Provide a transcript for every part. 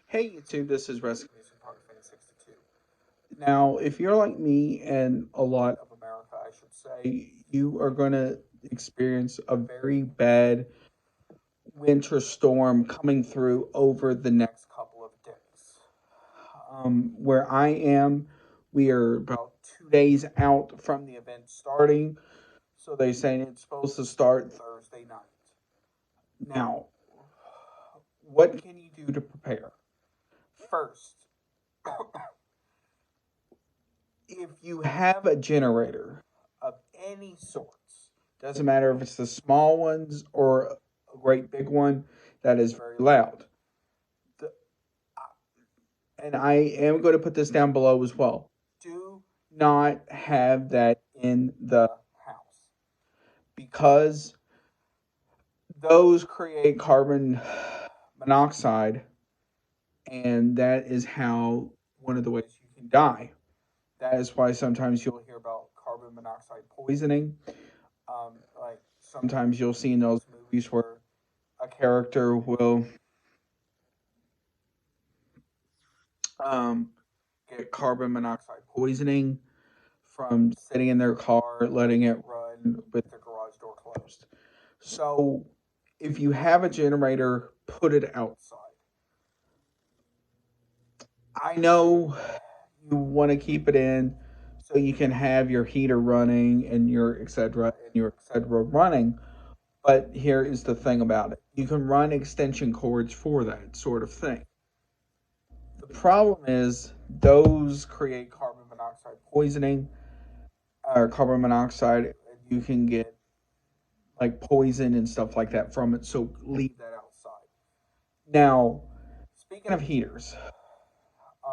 Hey YouTube, this is Rescue from Park Fan 62. Now, if you're like me and a lot of America, I should say, you are going to experience a very bad winter storm coming through over the next couple of days. Where I am, we are about 2 days out from the event starting, so they're saying it's supposed to start Thursday night. Now, what can you do to prepare? First, if you have a generator of any sorts, doesn't matter if it's the small ones or a great big one that is very loud. The, and I am going to put this down below as well. Do not have that in the house because those create carbon monoxide, and that is how one of the ways you can die. That is why sometimes you'll hear about carbon monoxide poisoning. Like sometimes you'll see in those movies where a character will um, get carbon monoxide poisoning from sitting in their car, letting it run with the garage door closed. So if you have a generator, put it outside. I know you want to keep it in so you can have your heater running and your etc. running. But here is the thing about it. You can run extension cords for that sort of thing. The problem is those create carbon monoxide poisoning or carbon monoxide. You can get like poison and stuff like that from it. So leave that outside. Now, speaking of heaters,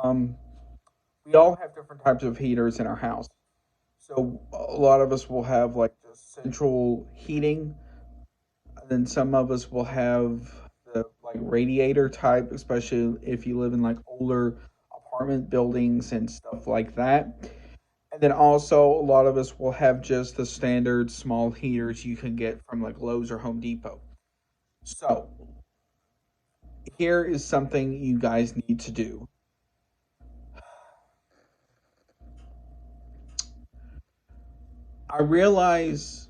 um, we all have different types of heaters in our house. So a lot of us will have like the central heating, and then some of us will have the like radiator type, especially if you live in like older apartment buildings and stuff like that. And then also a lot of us will have just the standard small heaters you can get from like Lowe's or Home Depot. So here is something you guys need to do. I realize,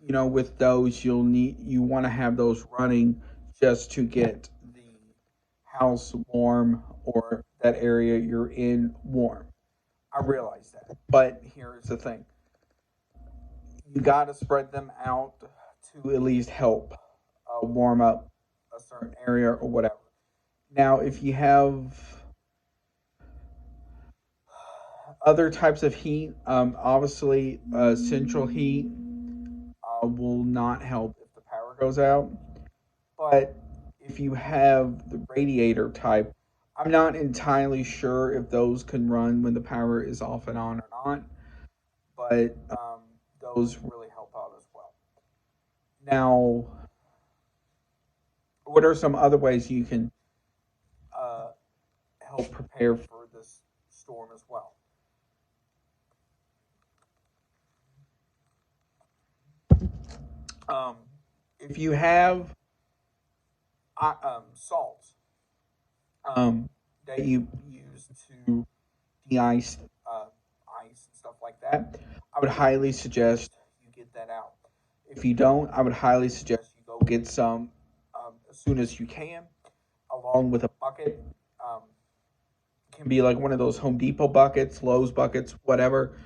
with those you want to have those running just to get the house warm or that area you're in warm. I realize that. But here's the thing. You got to spread them out to at least help warm up a certain area or whatever. Now, if you have other types of heat, obviously central heat will not help if the power goes out. But if you have the radiator type, I'm not entirely sure if those can run when the power is off and on or not, but those really help out as well. Now, what are some other ways you can uh, help prepare for this storm as well? Um, if you have salt that you use to de-ice ice and stuff like that, I would highly suggest you get that out. If you don't, I would highly suggest you go get some as soon as you can, along with a bucket. Um, it can be like one of those Home Depot buckets, Lowe's buckets, whatever,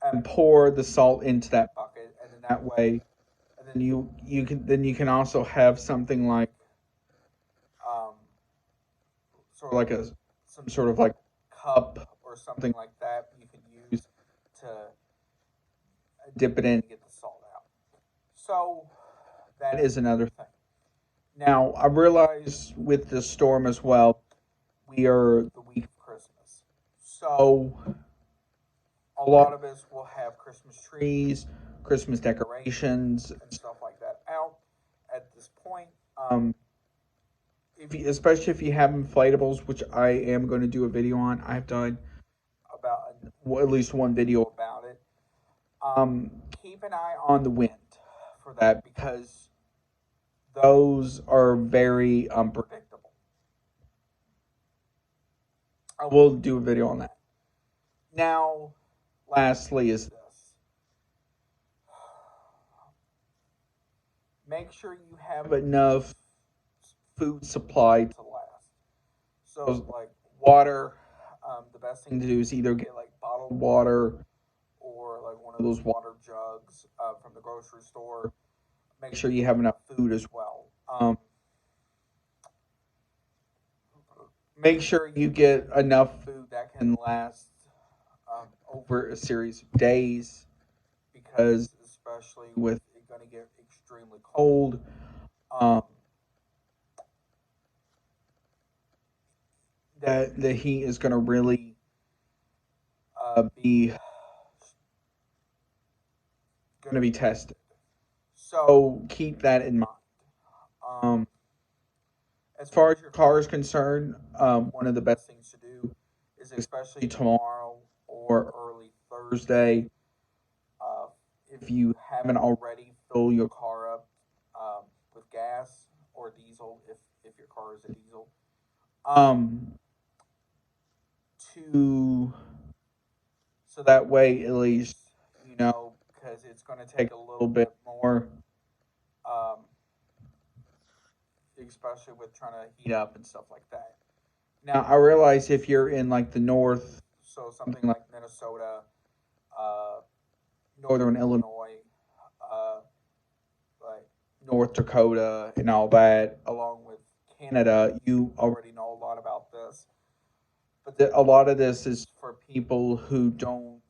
and pour the salt into that bucket, and then that way, and then you can also have something like um, sort of like a some sort of like cup or something like that you can use to dip it in and get the salt out. So that is another thing. Now I realize with this storm as well, we are the week of Christmas. So a lot of us will have Christmas trees, Christmas decorations, and stuff like that out at this point. Um, especially if you have inflatables, which I am going to do a video on. I've done about at least one video about it. Keep an eye on the wind for that because those are very unpredictable. I will do a video on that. Now, lastly, is this: make sure you have enough food supply to last. So, like water, the best thing to do is either get like bottled water or like one of those water jugs from the grocery store. Make sure you have enough food as well. Make sure you get enough food that can last over a series of days, because especially with it going to get extremely cold, um, that the heat is going to really be going to be tested. So keep that in mind. Um, as far as your car is concerned, one of the best things to do is, especially tomorrow or early Thursday, uh, if you haven't already, fill your car up with gas or diesel if your car is a diesel. Um, to So that way at least because it's going to take a little bit more, um, especially with trying to heat up and stuff like that. Now I realize if you're in like the north, so something like Minnesota, uh, northern Illinois, uh, like North Dakota, and all that, along with Canada, you already know a lot about this. But a lot of this is for people who don't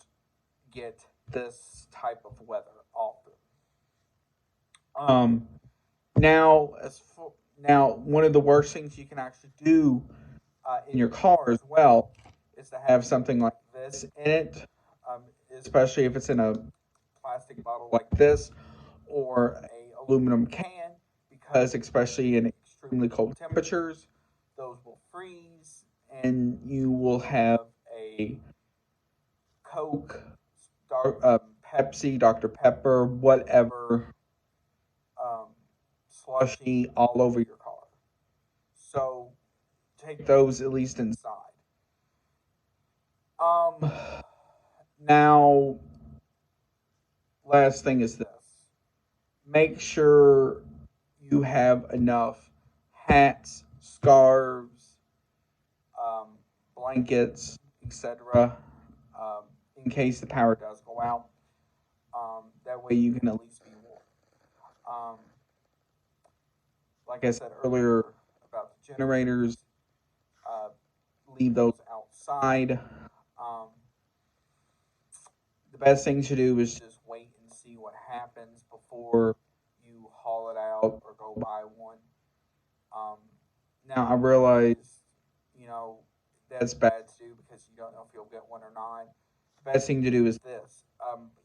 get this type of weather often. Um, now, one of the worst things you can actually do in your car as well is to have something like this in it, um, especially if it's in a plastic bottle like this or a aluminum can, because especially in extremely cold temperatures, those will freeze, and you will have a Coke, Pepsi, Dr. Pepper, whatever, um, slushy all over your car. So take those at least inside. Um, Now, last thing is this: make sure you have enough hats, scarves, um, blankets, etc. Um, in case the power does go out. That way you can at least be warm. Um, like I said earlier about the generators, uh, leave those outside. Um, the best thing to do is just wait and see what happens before you haul it out or go buy one. Um, Now I realize, you know, that's bad to do because you don't know if you'll get one or not. The best thing to do is this: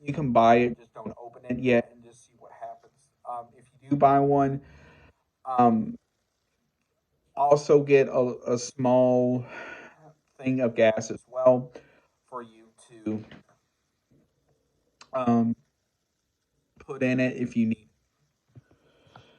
you can buy it, just don't open it yet, and just see what happens. If you do buy one, um, also get a small thing of gas as well for you to um, put in it if you need